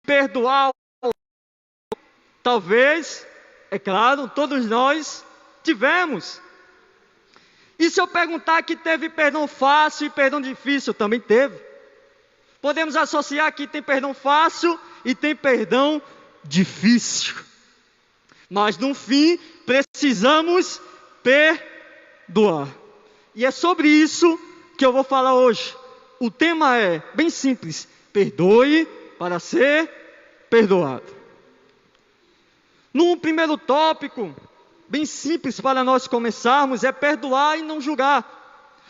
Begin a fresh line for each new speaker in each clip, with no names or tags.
perdoar. Talvez, é claro, todos nós tivemos. E se eu perguntar que teve perdão fácil e perdão difícil, também teve. Podemos associar que tem perdão fácil e tem perdão difícil. Mas no fim, precisamos perdoar. E é sobre isso que eu vou falar hoje. O tema é bem simples: perdoe para ser perdoado. No primeiro tópico, bem simples para nós começarmos, é perdoar e não julgar.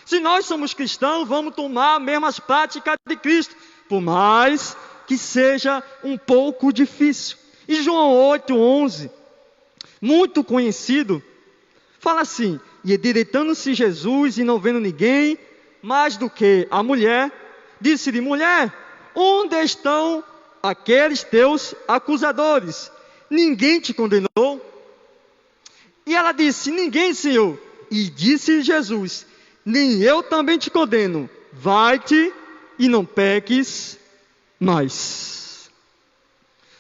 Se nós somos cristãos, vamos tomar as mesmas práticas de Cristo, por mais que seja um pouco difícil. E João 8:11, muito conhecido, fala assim: e endireitando-se Jesus e não vendo ninguém, mais do que a mulher, disse-lhe: mulher, onde estão aqueles teus acusadores? Ninguém te condenou? E ela disse: ninguém, Senhor. E disse Jesus: nem eu também te condeno. Vai-te e não peques mais.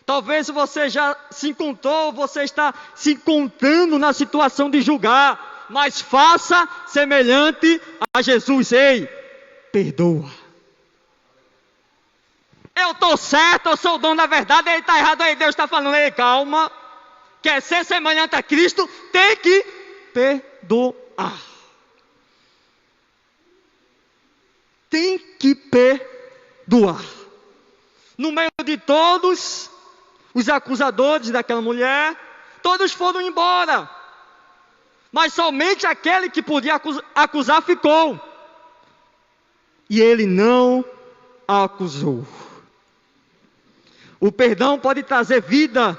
Talvez você já se encontrou, você está se encontrando na situação de julgar, mas faça semelhante a Jesus. Ei, perdoa. Eu estou certo, eu sou o dono da verdade, ele está errado, aí Deus está falando: ei, calma. Quer ser semelhante a Cristo, tem que perdoar. Tem que perdoar. No meio de todos os acusadores daquela mulher, todos foram embora. Mas somente aquele que podia acusar ficou. E ele não a acusou. O perdão pode trazer vida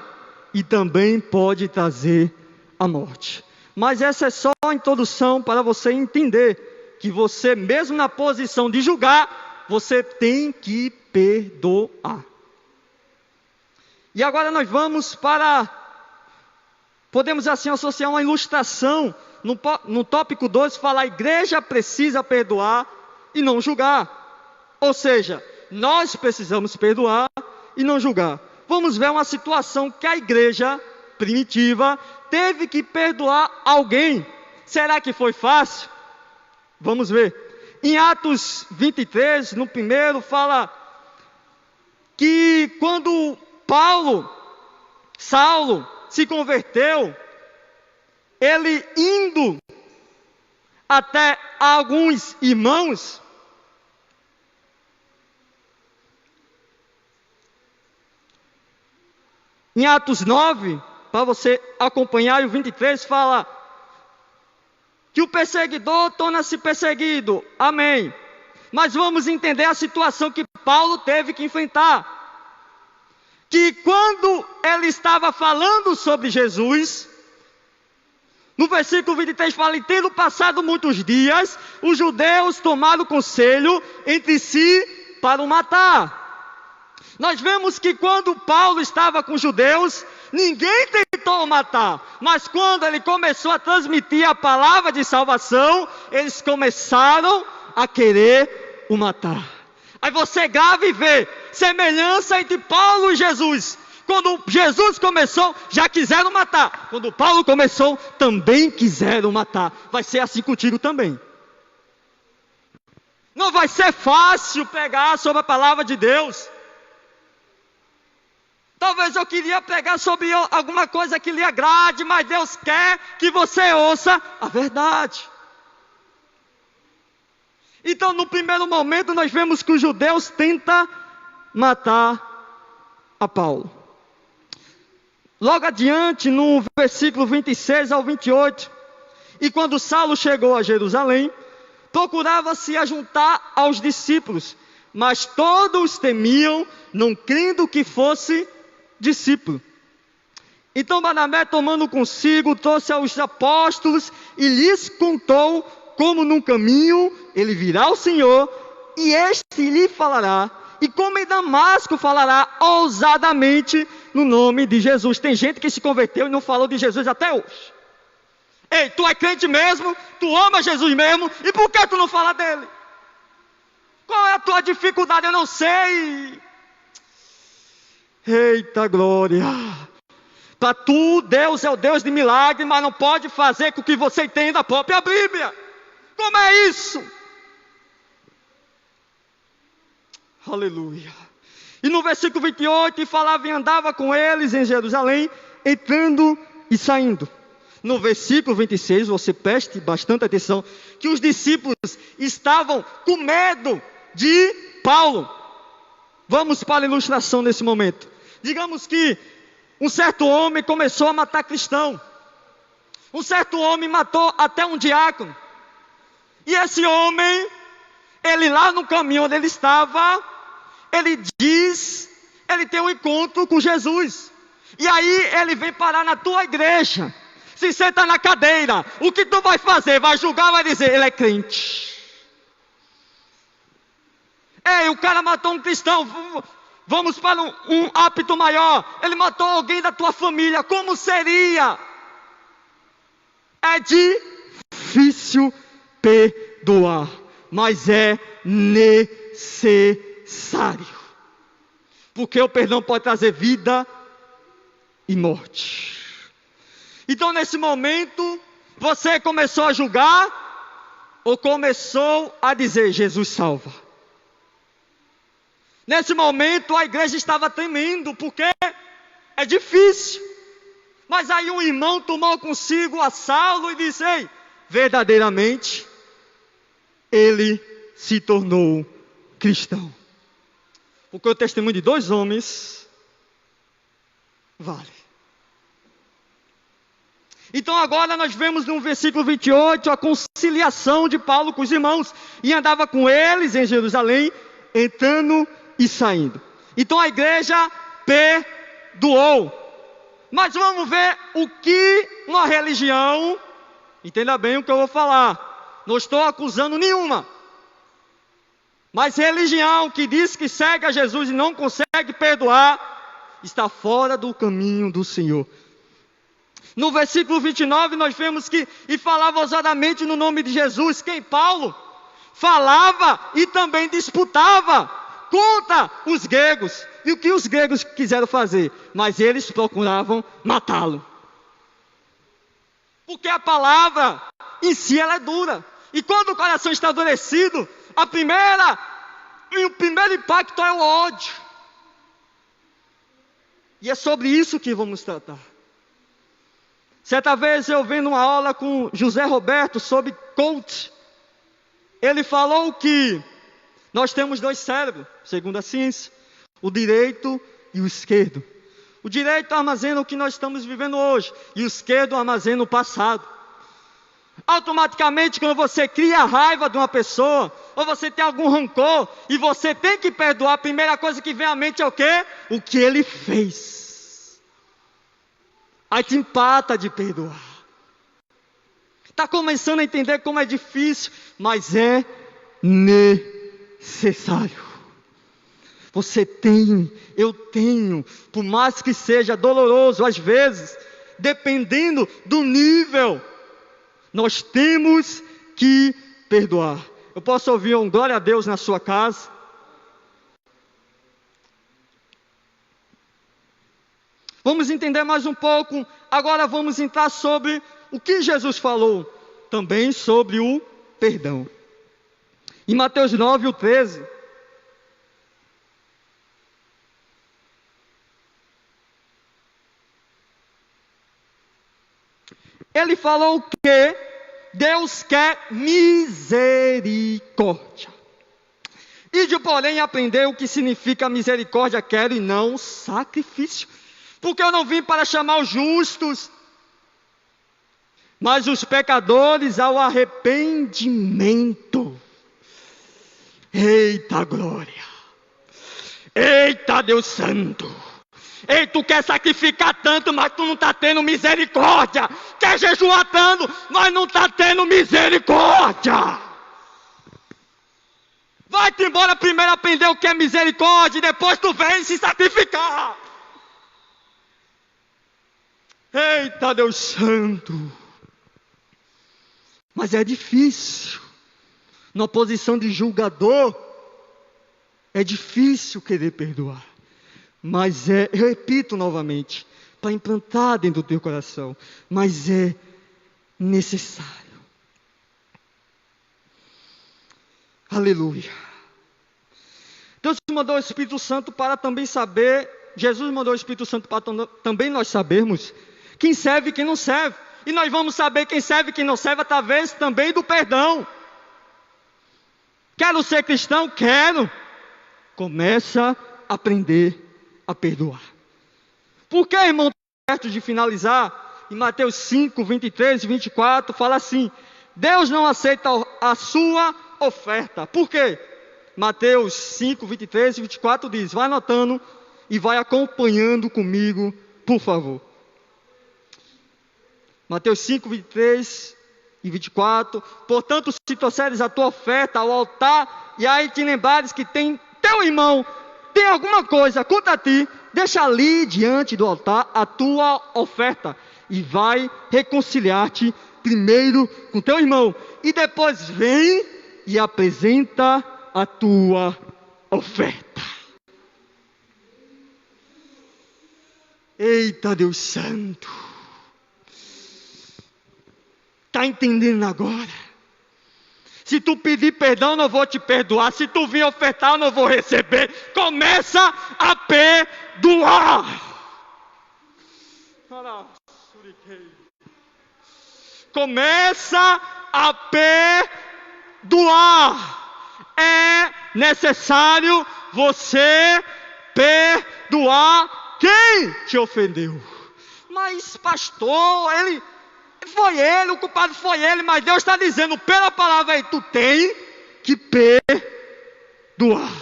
e também pode trazer a morte. Mas essa é só a introdução para você entender que você, mesmo na posição de julgar, você tem que perdoar. E agora nós vamos para, podemos assim associar uma ilustração. No tópico 2 fala: a igreja precisa perdoar e não julgar. Ou seja, nós precisamos perdoar e não julgar. Vamos ver uma situação que a igreja primitiva teve que perdoar alguém. Será que foi fácil? Vamos ver. Em Atos 23, no primeiro, fala que quando Saulo se converteu, ele indo até alguns irmãos, em Atos 9, para você acompanhar, e o 23 fala que o perseguidor torna-se perseguido. Amém. Mas vamos entender a situação que Paulo teve que enfrentar. Que quando ele estava falando sobre Jesus, no versículo 23 fala: e tendo passado muitos dias, os judeus tomaram conselho entre si para o matar. Nós vemos que quando Paulo estava com os judeus, ninguém tentou o matar. Mas quando ele começou a transmitir a palavra de salvação, eles começaram a querer o matar. Aí você grava e vê semelhança entre Paulo e Jesus. Quando Jesus começou, já quiseram matar. Quando Paulo começou, também quiseram matar. Vai ser assim contigo também. Não vai ser fácil pregar sobre a palavra de Deus. Talvez eu queria pregar sobre alguma coisa que lhe agrade, mas Deus quer que você ouça a verdade. Então, no primeiro momento, nós vemos que os judeus tentam matar a Paulo. Logo adiante, no versículo 26 ao 28, e quando Saulo chegou a Jerusalém, procurava se ajuntar aos discípulos, mas todos temiam, não crendo que fosse discípulo. Então Barnabé, tomando consigo, trouxe aos apóstolos e lhes contou como num caminho ele virá o Senhor, e este lhe falará, e como em Damasco falará ousadamente no nome de Jesus. Tem gente que se converteu e não falou de Jesus até hoje. Ei, tu é crente mesmo? Tu ama Jesus mesmo? E por que tu não fala dele? Qual é a tua dificuldade? Eu não sei. Eita glória! Para tu, Deus é o Deus de milagre, mas não pode fazer com que você entenda a própria Bíblia. Como é isso? Aleluia. E no versículo 28, e falava e andava com eles em Jerusalém, entrando e saindo. No versículo 26, você preste bastante atenção, que os discípulos estavam com medo de Paulo. Vamos para a ilustração nesse momento. Digamos que um certo homem começou a matar cristão. Um certo homem matou até um diácono. E esse homem, ele lá no caminho onde ele estava, ele tem um encontro com Jesus. E aí ele vem parar na tua igreja, se senta na cadeira. O que tu vai fazer? Vai julgar, vai dizer, ele é crente. Ei, o cara matou um cristão. Vamos para um hábito maior. Ele matou alguém da tua família. Como seria? É difícil perdoar, mas é necessário. Porque o perdão pode trazer vida e morte. Então nesse momento, você começou a julgar ou começou a dizer, Jesus salva? Nesse momento a igreja estava tremendo, porque é difícil. Mas aí um irmão tomou consigo a Saulo e disse, ei, verdadeiramente, ele se tornou cristão. Porque o testemunho de dois homens vale. Então agora nós vemos no versículo 28 a conciliação de Paulo com os irmãos. E andava com eles em Jerusalém, entrando e saindo. Então a igreja perdoou. Mas vamos ver o que uma religião, entenda bem o que eu vou falar, não estou acusando nenhuma, mas religião que diz que segue a Jesus e não consegue perdoar, está fora do caminho do Senhor. No versículo 29 nós vemos que, e falava ousadamente no nome de Jesus, quem? Paulo, falava e também disputava contra os gregos. E o que os gregos quiseram fazer? Mas eles procuravam matá-lo. Porque a palavra em si ela é dura. E quando o coração está endurecido, o primeiro impacto é o ódio. E é sobre isso que vamos tratar. Certa vez eu vendo uma aula com José Roberto sobre coach. Ele falou que nós temos dois cérebros, segundo a ciência. O direito e o esquerdo. O direito armazena o que nós estamos vivendo hoje. E o esquerdo armazena o passado. Automaticamente, quando você cria a raiva de uma pessoa, ou você tem algum rancor, e você tem que perdoar, a primeira coisa que vem à mente é o quê? O que ele fez. Aí te empata de perdoar. Está começando a entender como é difícil, mas é necessário. Você tem, eu tenho, por mais que seja doloroso, às vezes, dependendo do nível, nós temos que perdoar. Eu posso ouvir um glória a Deus na sua casa? Vamos entender mais um pouco. Agora vamos entrar sobre o que Jesus falou, também sobre o perdão. Em Mateus 9, o 13. Ele falou que Deus quer misericórdia. Ide, porém, aprender o que significa misericórdia, quero e não sacrifício. Porque eu não vim para chamar os justos, mas os pecadores ao arrependimento. Eita glória! Eita Deus Santo! Ei, tu quer sacrificar tanto, mas tu não está tendo misericórdia. Quer jejuar tanto, mas não está tendo misericórdia. Vai-te embora primeiro aprender o que é misericórdia, e depois tu vem se sacrificar. Eita Deus Santo! Mas é difícil. Na posição de julgador, é difícil querer perdoar. Mas eu repito novamente, para implantar dentro do teu coração, mas é necessário. Aleluia. Deus mandou o Espírito Santo para também saber, Jesus mandou o Espírito Santo para também nós sabermos quem serve e quem não serve. E nós vamos saber quem serve e quem não serve através também do perdão. Quero ser cristão? Quero. Começa a aprender a perdoar. Por que, irmão, perto de finalizar, em Mateus 5, 23 e 24, fala assim: Deus não aceita a sua oferta. Por quê? Mateus 5, 23 e 24 diz, vai anotando e vai acompanhando comigo, por favor. Mateus 5, 23 e 24, portanto, se trouxeres a tua oferta ao altar, e aí te lembrares que tem teu irmão, tem alguma coisa contra ti, deixa ali diante do altar a tua oferta, e vai reconciliar-te primeiro com teu irmão, e depois vem e apresenta a tua oferta. Eita Deus Santo! Está entendendo agora? Se tu pedir perdão, eu não vou te perdoar. Se tu vir ofertar, eu não vou receber. Começa a perdoar. Começa a perdoar. É necessário você perdoar quem te ofendeu. Mas pastor, o culpado foi ele, mas Deus está dizendo pela palavra aí, tu tem que perdoar.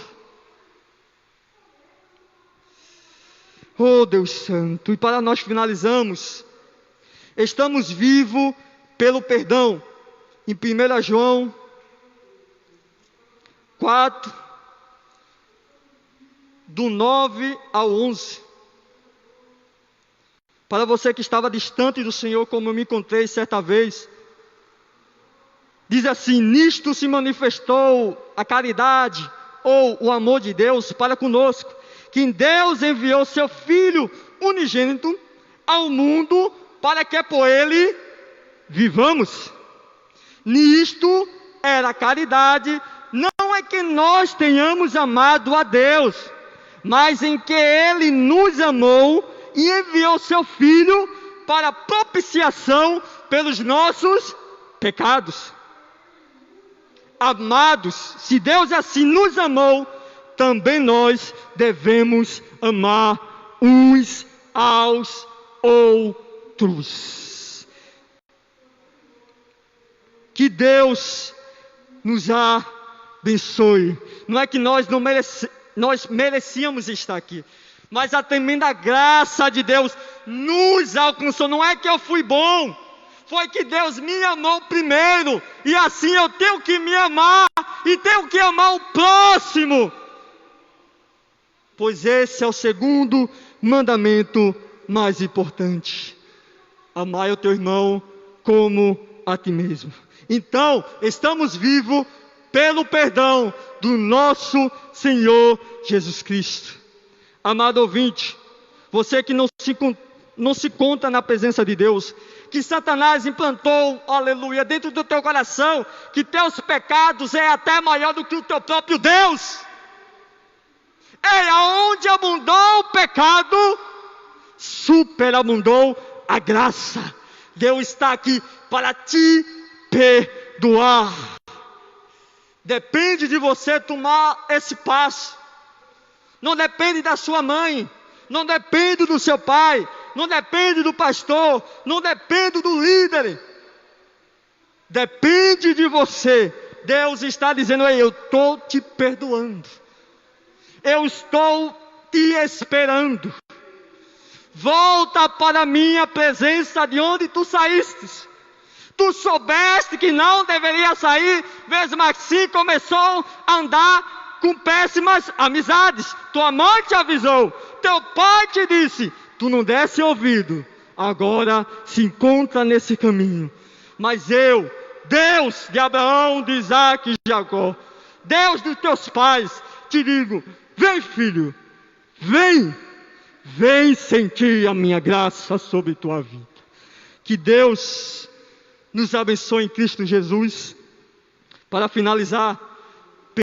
Oh Deus Santo, e para nós finalizamos, estamos vivos pelo perdão, em 1 João 4, do 9 ao 11. Para você que estava distante do Senhor, como eu me encontrei certa vez, diz assim: nisto se manifestou a caridade, ou o amor de Deus para conosco, que Deus enviou seu Filho unigênito ao mundo, para que por ele vivamos. Nisto era a caridade, não é que nós tenhamos amado a Deus, mas em que Ele nos amou e enviou seu Filho para propiciação pelos nossos pecados. Amados, se Deus assim nos amou, também nós devemos amar uns aos outros. Que Deus nos abençoe. Não é que nós merecíamos estar aqui, mas a tremenda graça de Deus nos alcançou. Não é que eu fui bom, foi que Deus me amou primeiro, e assim eu tenho que me amar, e tenho que amar o próximo, pois esse é o segundo mandamento mais importante: amar o teu irmão como a ti mesmo. Então, estamos vivos pelo perdão do nosso Senhor Jesus Cristo. Amado ouvinte, você que não se conta na presença de Deus, que Satanás implantou, aleluia, dentro do teu coração, que teus pecados é até maior do que o teu próprio Deus. É aonde abundou o pecado, superabundou a graça. Deus está aqui para te perdoar. Depende de você tomar esse passo. Não depende da sua mãe, não depende do seu pai, não depende do pastor, não depende do líder. Depende de você. Deus está dizendo: eu estou te perdoando. Eu estou te esperando. Volta para a minha presença de onde tu saíste. Tu soubeste que não deveria sair, mesmo assim começou a andar com péssimas amizades. Tua mãe te avisou, teu pai te disse, tu não desse ouvido. Agora se encontra nesse caminho. Mas eu, Deus de Abraão, de Isaac e de Jacó, Deus dos teus pais, te digo: vem, filho, vem, vem sentir a minha graça sobre tua vida. Que Deus nos abençoe em Cristo Jesus. Para finalizar,